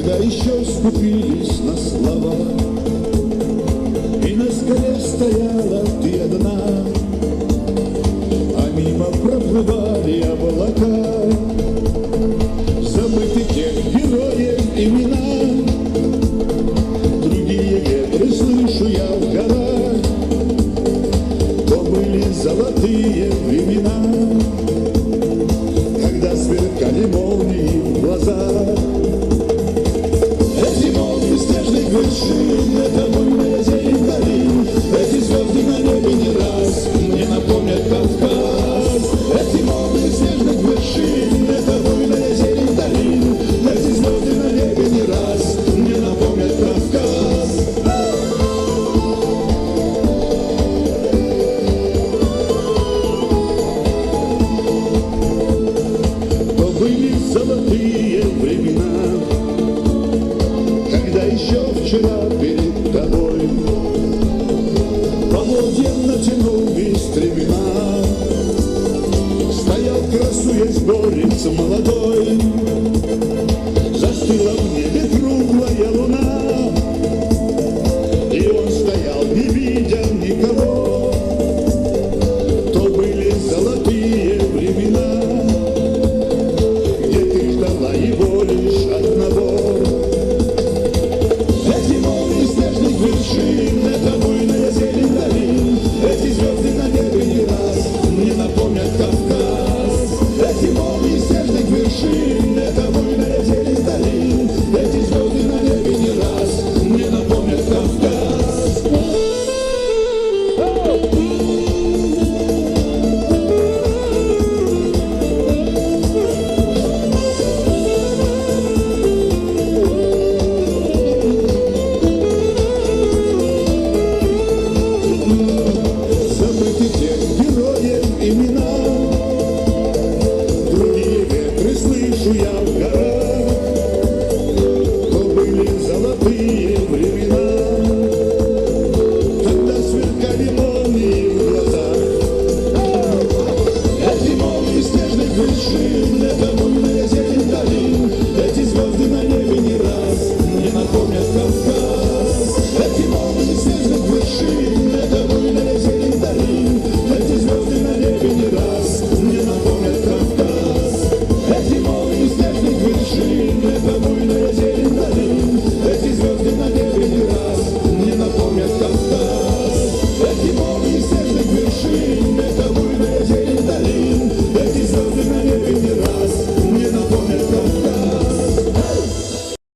когда еще скупились на слова, и на скале стояла ты одна, а мимо проплывали облака, забыты тех героев имена. Другие ветры слышу я в горах, то были золотые времена, когда сверкали молнии в глазах. Эти молнии снежных вершин, это буйная зелень долин, эти звезды на небе не раз мне напомнят Кавказ. Эти молнии снежных вершин, это буйная зелень долин, эти звезды на небе не раз мне напомнят Кавказ. То были золотые времена, когда еще вчера перед тобой поводья натянул без стремена, стоял, красуясь, горец молодой, застыла в небе круглая луна, и он стоял, не видя никого. То были золотые времена, где ты ждала его лишь одного. Эти молнии снежных вершин, это буйная зелень долин, эти звезды на небе не раз мне напомнят Кавказ. Эти молнии снежных вершин, это буйная зелень долин, эти звезды на небе не раз мне напомнят Кавказ. Забыты тех героев имена, другие ветры слышу я в горах, то были золотые времена, когда сверкали молнии в глазах. Эти молнии снежных вершин, это буйная зелень долин, эти звезды на небе не раз мне напомнят Кавказ. Эти молнии снежных вершин, это буйная зелень долин, эти звезды на небе не раз мне напомнят Кавказ. Эти молнии снежных вершин, это буйная